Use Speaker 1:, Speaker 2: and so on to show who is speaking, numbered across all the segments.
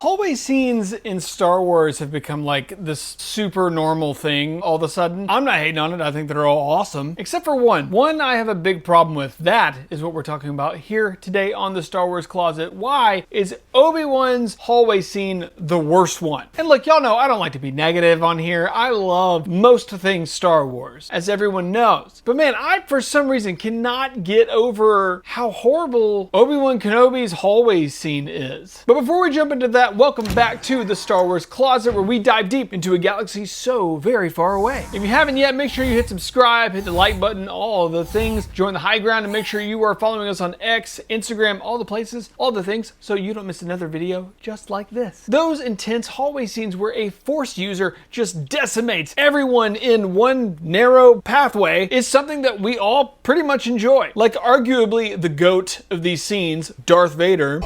Speaker 1: Hallway scenes in Star Wars have become like this super normal thing all of a sudden. I'm not hating on it. I think they're all awesome, except for one. One I have a big problem with. That is what we're talking about here today on the Star Wars Closet. Why is Obi-Wan's hallway scene the worst one? And look, y'all know I don't like to be negative on here. I love most things Star Wars, as everyone knows. But man, I, for some reason, cannot get over how horrible Obi-Wan Kenobi's hallway scene is. But before we jump into that, welcome back to the Star Wars Closet, where we dive deep into a galaxy so very far away. If you haven't yet, make sure you hit subscribe, hit the like button, all the things. Join the high ground and make sure you are following us on X, Instagram, all the places, all the things, so you don't miss another video just like this. Those intense hallway scenes where a Force user just decimates everyone in one narrow pathway is something that we all pretty much enjoy. Like arguably the GOAT of these scenes, Darth Vader.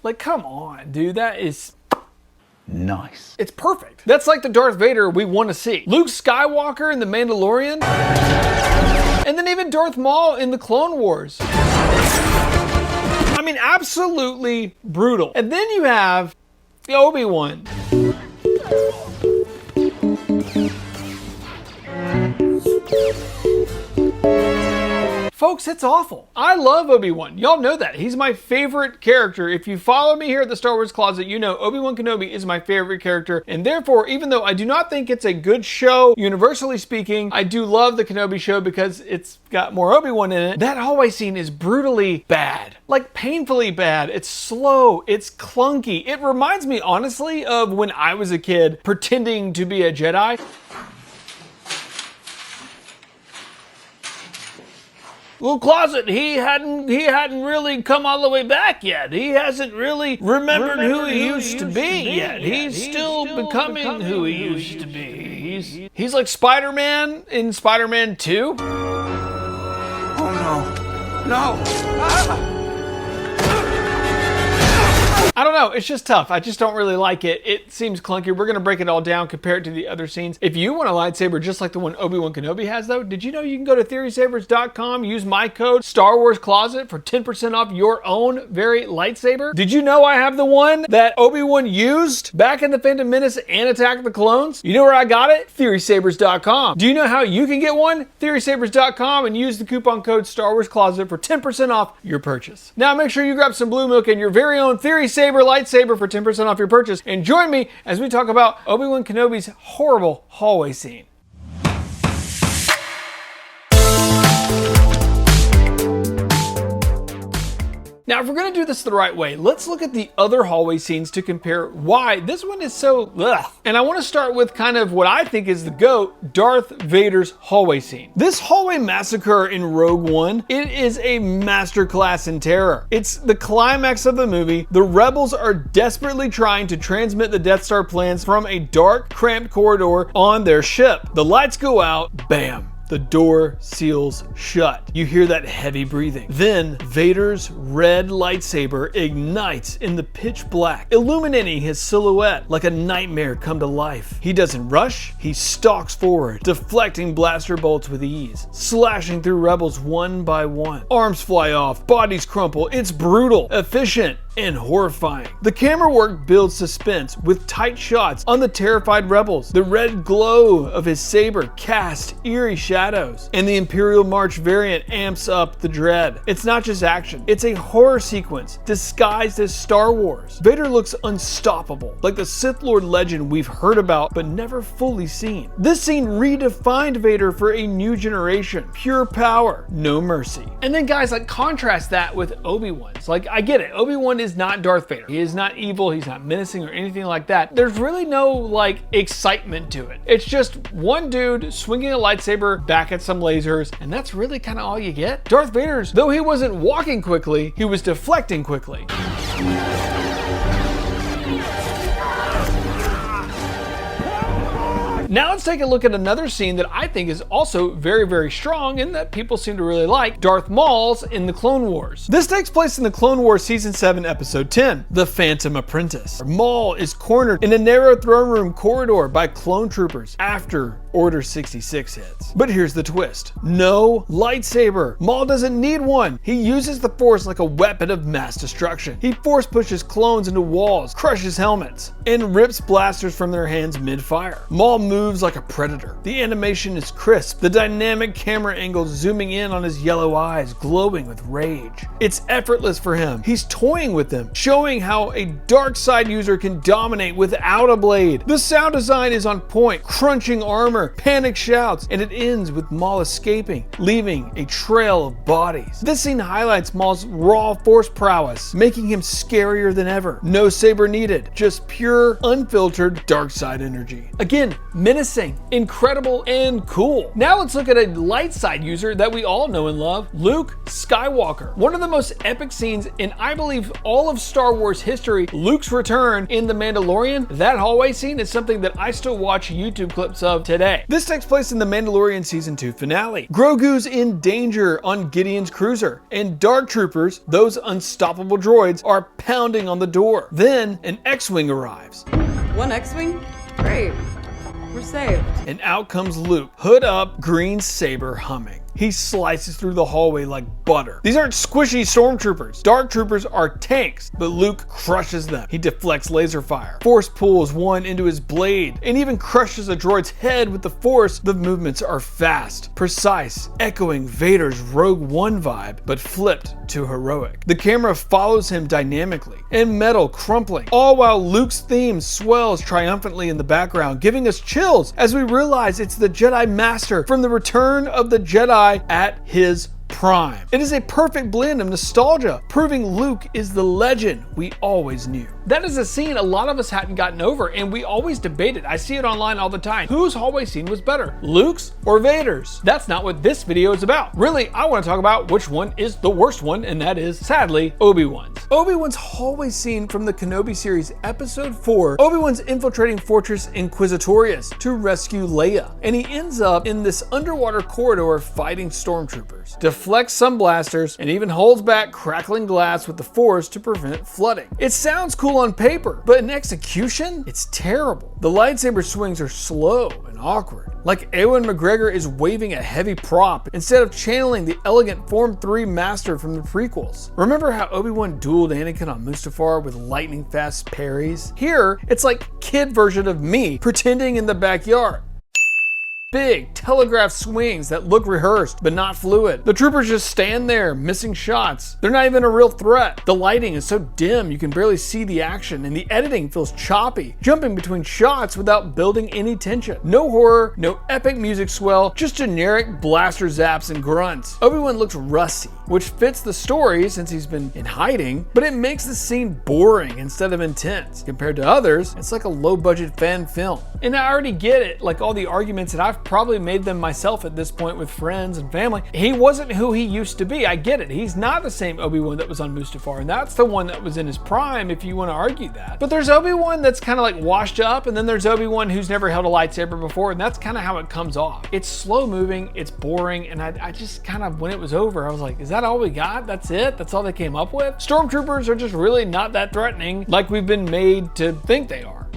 Speaker 1: Like, come on, dude, that is
Speaker 2: nice.
Speaker 1: It's perfect. That's like the Darth Vader we want to see. Luke Skywalker in the Mandalorian, and then even Darth Maul in the Clone Wars. I mean, absolutely brutal. And then you have the Obi-Wan. Folks, it's awful. I love Obi-Wan. Y'all know that. He's my favorite character. If you follow me here at the Star Wars Closet, you know Obi-Wan Kenobi is my favorite character. And therefore, even though I do not think it's a good show, universally speaking, I do love the Kenobi show because it's got more Obi-Wan in it. That hallway scene is brutally bad. Like painfully bad. It's slow. It's clunky. It reminds me, honestly, of when I was a kid pretending to be a Jedi. Little Closet, he hadn't really come all the way back yet. He hasn't really remembered who he used to be yet. He's still becoming who he used to be. He's like Spider-Man in Spider-Man 2.
Speaker 2: Oh no. No. Ah!
Speaker 1: I don't know, it's just tough. I just don't really like it. It seems clunky. We're gonna break it all down, compare it to the other scenes. If you want a lightsaber just like the one Obi-Wan Kenobi has though, did you know you can go to theorysabers.com, use my code Star Wars Closet for 10% off your own very lightsaber? Did you know I have the one that Obi-Wan used back in the Phantom Menace and Attack of the Clones? You know where I got it? theorysabers.com. Do you know how you can get one? theorysabers.com and use the coupon code Star Wars Closet for 10% off your purchase. Now make sure you grab some blue milk and your very own Theory Saber lightsaber for 10% off your purchase, and join me as we talk about Obi-Wan Kenobi's horrible hallway scene. Now, if we're going to do this the right way, let's look at the other hallway scenes to compare why this one is so ugh. And I want to start with kind of what I think is the GOAT, Darth Vader's hallway scene. This hallway massacre in Rogue One, it is a masterclass in terror. It's the climax of the movie. The rebels are desperately trying to transmit the Death Star plans from a dark, cramped corridor on their ship. The lights go out, bam. The door seals shut. You hear that heavy breathing. Then Vader's red lightsaber ignites in the pitch black, illuminating his silhouette like a nightmare come to life. He doesn't rush, he stalks forward, deflecting blaster bolts with ease, slashing through rebels one by one. Arms fly off, bodies crumple. It's brutal, efficient, and horrifying. The camera work builds suspense with tight shots on the terrified rebels. The red glow of his saber casts eerie shadows, and the Imperial March variant amps up the dread. It's not just action, it's a horror sequence disguised as Star Wars. Vader looks unstoppable, like the Sith Lord legend we've heard about but never fully seen. This scene redefined Vader for a new generation. Pure power, no mercy. And then guys, like, contrast that with Obi-Wan's. Like, I get it, Obi-Wan is not Darth Vader. He is not evil, he's not menacing or anything like that. There's really no like excitement to it. It's just one dude swinging a lightsaber back at some lasers, and that's really kind of all you get. Darth Vader's, though he wasn't walking quickly, he was deflecting quickly. Now let's take a look at another scene that I think is also very, very strong and that people seem to really like, Darth Maul's in the Clone Wars. This takes place in the Clone Wars Season 7, Episode 10, The Phantom Apprentice. Maul is cornered in a narrow throne room corridor by clone troopers after Order 66 hits. But here's the twist. No lightsaber. Maul doesn't need one. He uses the Force like a weapon of mass destruction. He force pushes clones into walls, crushes helmets, and rips blasters from their hands mid-fire. Maul moves like a predator. The animation is crisp, the dynamic camera angles zooming in on his yellow eyes, glowing with rage. It's effortless for him. He's toying with them, showing how a dark side user can dominate without a blade. The sound design is on point, crunching armor, panic shouts, and it ends with Maul escaping, leaving a trail of bodies. This scene highlights Maul's raw Force prowess, making him scarier than ever. No saber needed, just pure, unfiltered dark side energy. Again, menacing, incredible, and cool. Now let's look at a light side user that we all know and love, Luke Skywalker. One of the most epic scenes in, I believe, all of Star Wars history, Luke's return in The Mandalorian. That hallway scene is something that I still watch YouTube clips of today. This takes place in The Mandalorian Season 2 finale. Grogu's in danger on Gideon's cruiser, and Dark Troopers, those unstoppable droids, are pounding on the door. Then an X-Wing arrives.
Speaker 3: One X-Wing? Great. We're saved.
Speaker 1: And out comes Luke, hood up, green saber humming. He slices through the hallway like butter. These aren't squishy stormtroopers. Dark troopers are tanks, but Luke crushes them. He deflects laser fire, force pulls one into his blade, and even crushes a droid's head with the Force. The movements are fast, precise, echoing Vader's Rogue One vibe, but flipped to heroic. The camera follows him dynamically, and metal crumpling, all while Luke's theme swells triumphantly in the background, giving us chills as we realize it's the Jedi Master from the Return of the Jedi at his prime. It is a perfect blend of nostalgia, proving Luke is the legend we always knew. That is a scene a lot of us hadn't gotten over, and we always debated. I see it online all the time. Whose hallway scene was better, Luke's or Vader's? That's not what this video is about. Really, I want to talk about which one is the worst one, and that is, sadly, Obi-Wan's. Obi-Wan's hallway scene from the Kenobi series, episode 4, Obi-Wan's infiltrating Fortress Inquisitorius to rescue Leia, and he ends up in this underwater corridor fighting stormtroopers, deflects some blasters, and even holds back crackling glass with the Force to prevent flooding. It sounds cool on paper, but in execution, it's terrible. The lightsaber swings are slow and awkward, like Ewan McGregor is waving a heavy prop instead of channeling the elegant Form 3 master from the prequels. Remember how Obi-Wan dueled Anakin on Mustafar with lightning fast parries? Here, it's like kid version of me pretending in the backyard. Big, telegraphed swings that look rehearsed, but not fluid. The troopers just stand there, missing shots. They're not even a real threat. The lighting is so dim you can barely see the action, and the editing feels choppy, jumping between shots without building any tension. No horror, no epic music swell, just generic blaster zaps and grunts. Obi-Wan looks rusty, which fits the story since he's been in hiding, but it makes the scene boring instead of intense. Compared to others, it's like a low-budget fan film. And I already get it, like all the arguments that I've probably made them myself at this point with friends and family. He wasn't who he used to be. I get it. He's not the same Obi-Wan that was on Mustafar, and that's the one that was in his prime if you want to argue that. But there's Obi-Wan that's kind of like washed up, and then there's Obi-Wan who's never held a lightsaber before, and that's kind of how it comes off. It's slow moving, it's boring, and I just kind of, when it was over, I was like, is that all we got? That's it? That's all they came up with? Stormtroopers are just really not that threatening like we've been made to think they are.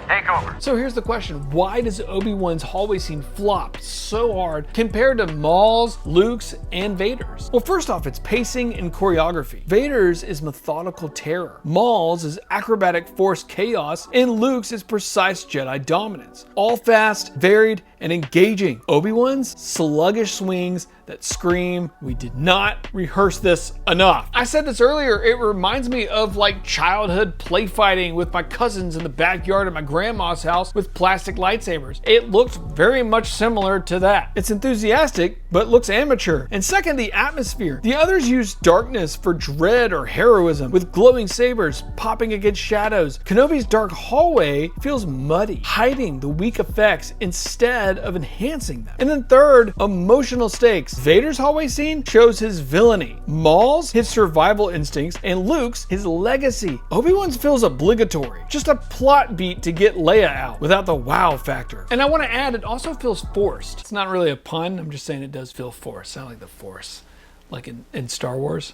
Speaker 4: Take over.
Speaker 1: So here's the question. Why does Obi-Wan's hallway scene flop so hard compared to Maul's, Luke's, and Vader's? Well, first off, it's pacing and choreography. Vader's is methodical terror. Maul's is acrobatic Force chaos, and Luke's is precise Jedi dominance. All fast, varied, and engaging. Obi-Wan's sluggish swings that scream, we did not rehearse this enough. I said this earlier, it reminds me of like childhood play fighting with my cousins in the backyard at my grandma's house with plastic lightsabers. It looks very much similar to that. It's enthusiastic, but looks amateur. And second, the atmosphere. The others use darkness for dread or heroism, with glowing sabers popping against shadows. Kenobi's dark hallway feels muddy, hiding the weak effects instead of enhancing them. And then third, emotional stakes. Vader's hallway scene shows his villainy, Maul's his survival instincts, and Luke's his legacy. Obi-Wan's feels obligatory, just a plot beat to get Leia out without the wow factor. And I want to add, it also feels forced. It's not really a pun, I'm just saying it does feel forced. Sound like the Force, like in Star Wars.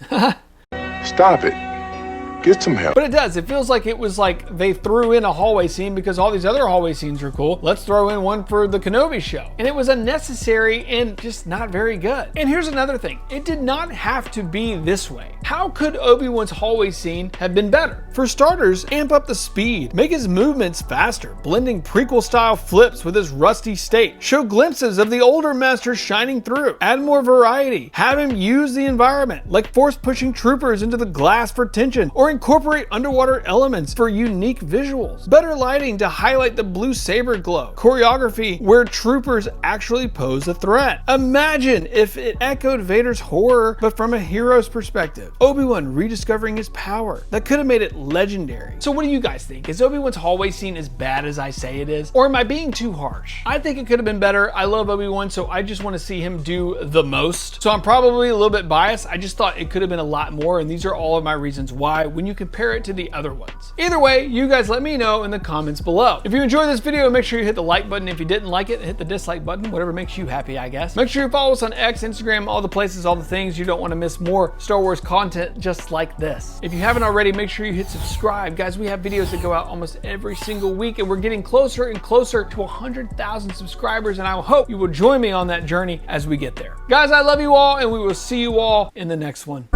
Speaker 5: Stop it.
Speaker 4: Get some help.
Speaker 1: But it does. It feels like it was like they threw in a hallway scene because all these other hallway scenes are cool. Let's throw in one for the Kenobi show. And it was unnecessary and just not very good. And here's another thing. It did not have to be this way. How could Obi-Wan's hallway scene have been better? For starters, amp up the speed. Make his movements faster, blending prequel-style flips with his rusty state. Show glimpses of the older masters shining through. Add more variety. Have him use the environment, like force-pushing troopers into the glass for tension, or incorporate underwater elements for unique visuals. Better lighting to highlight the blue saber glow. Choreography where troopers actually pose a threat. Imagine if it echoed Vader's horror, but from a hero's perspective. Obi-Wan rediscovering his power. That could have made it legendary. So what do you guys think? Is Obi-Wan's hallway scene as bad as I say it is? Or am I being too harsh? I think it could have been better. I love Obi-Wan, so I just want to see him do the most. So I'm probably a little bit biased. I just thought it could have been a lot more, and these are all of my reasons why when you compare it to the other ones. Either way, you guys let me know in the comments below. If you enjoyed this video, make sure you hit the like button. If you didn't like it, hit the dislike button, whatever makes you happy, I guess. Make sure you follow us on X, Instagram, all the places, all the things. You don't want to miss more Star Wars content just like this. If you haven't already, make sure you hit subscribe. Guys, we have videos that go out almost every single week, and we're getting closer and closer to 100,000 subscribers, and I hope you will join me on that journey as we get there. Guys, I love you all, and we will see you all in the next one.